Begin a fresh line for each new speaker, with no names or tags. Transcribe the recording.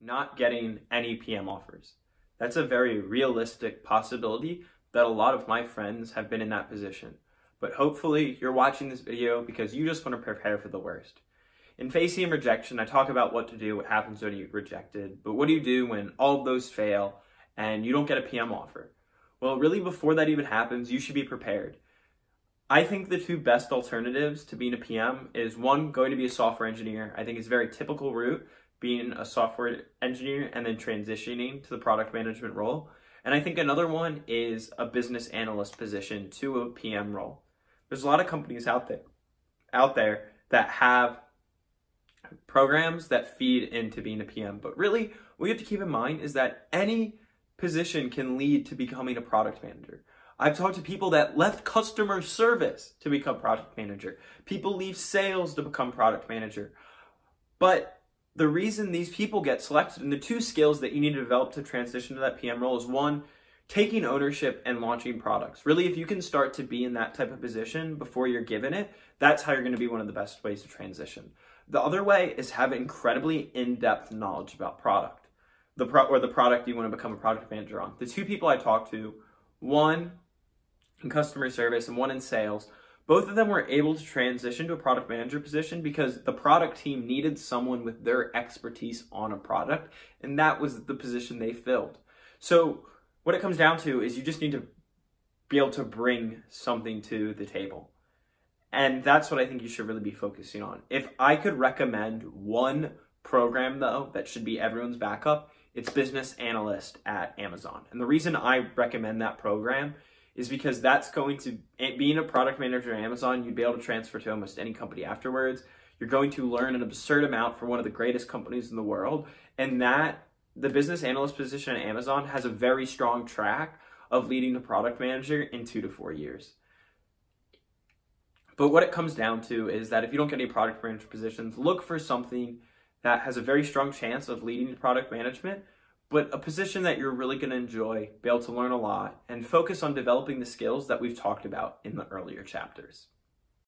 not getting any PM offers. That's a very realistic possibility that a lot of my friends have been in that position. But hopefully you're watching this video because you just want to prepare for the worst. In facing rejection, I talk about what to do, what happens when you get rejected, but what do you do when all of those fail and you don't get a PM offer? Well, really before that even happens, you should be prepared. I think the two best alternatives to being a PM is one, going to be a software engineer. I think it's a very typical route, being a software engineer and then transitioning to the product management role. And I think another one is a business analyst position to a PM role. There's a lot of companies out there that have programs that feed into being a PM. But really, what you have to keep in mind is that any position can lead to becoming a product manager. I've talked to people that left customer service to become product manager. People leave sales to become product manager. But the reason these people get selected, and the two skills that you need to develop to transition to that PM role is one, taking ownership and launching products. Really, if you can start to be in that type of position before you're given it, that's how you're going to be one of the best ways to transition. The other way is have incredibly in-depth knowledge about product, the product you want to become a product manager on. The two people I talked to, one in customer service and one in sales, both of them were able to transition to a product manager position because the product team needed someone with their expertise on a product, and that was the position they filled. So what it comes down to is you just need to be able to bring something to the table. And that's what I think you should really be focusing on. If I could recommend one program, though, that should be everyone's backup, it's Business Analyst at Amazon. And the reason I recommend that program is because that's going to, being a product manager at Amazon, you'd be able to transfer to almost any company afterwards. You're going to learn an absurd amount from one of the greatest companies in the world. And that, the business analyst position at Amazon has a very strong track of leading the product manager in 2 to 4 years. But what it comes down to is that if you don't get any product manager positions, look for something that has a very strong chance of leading to product management, but a position that you're really going to enjoy, be able to learn a lot, and focus on developing the skills that we've talked about in the earlier chapters.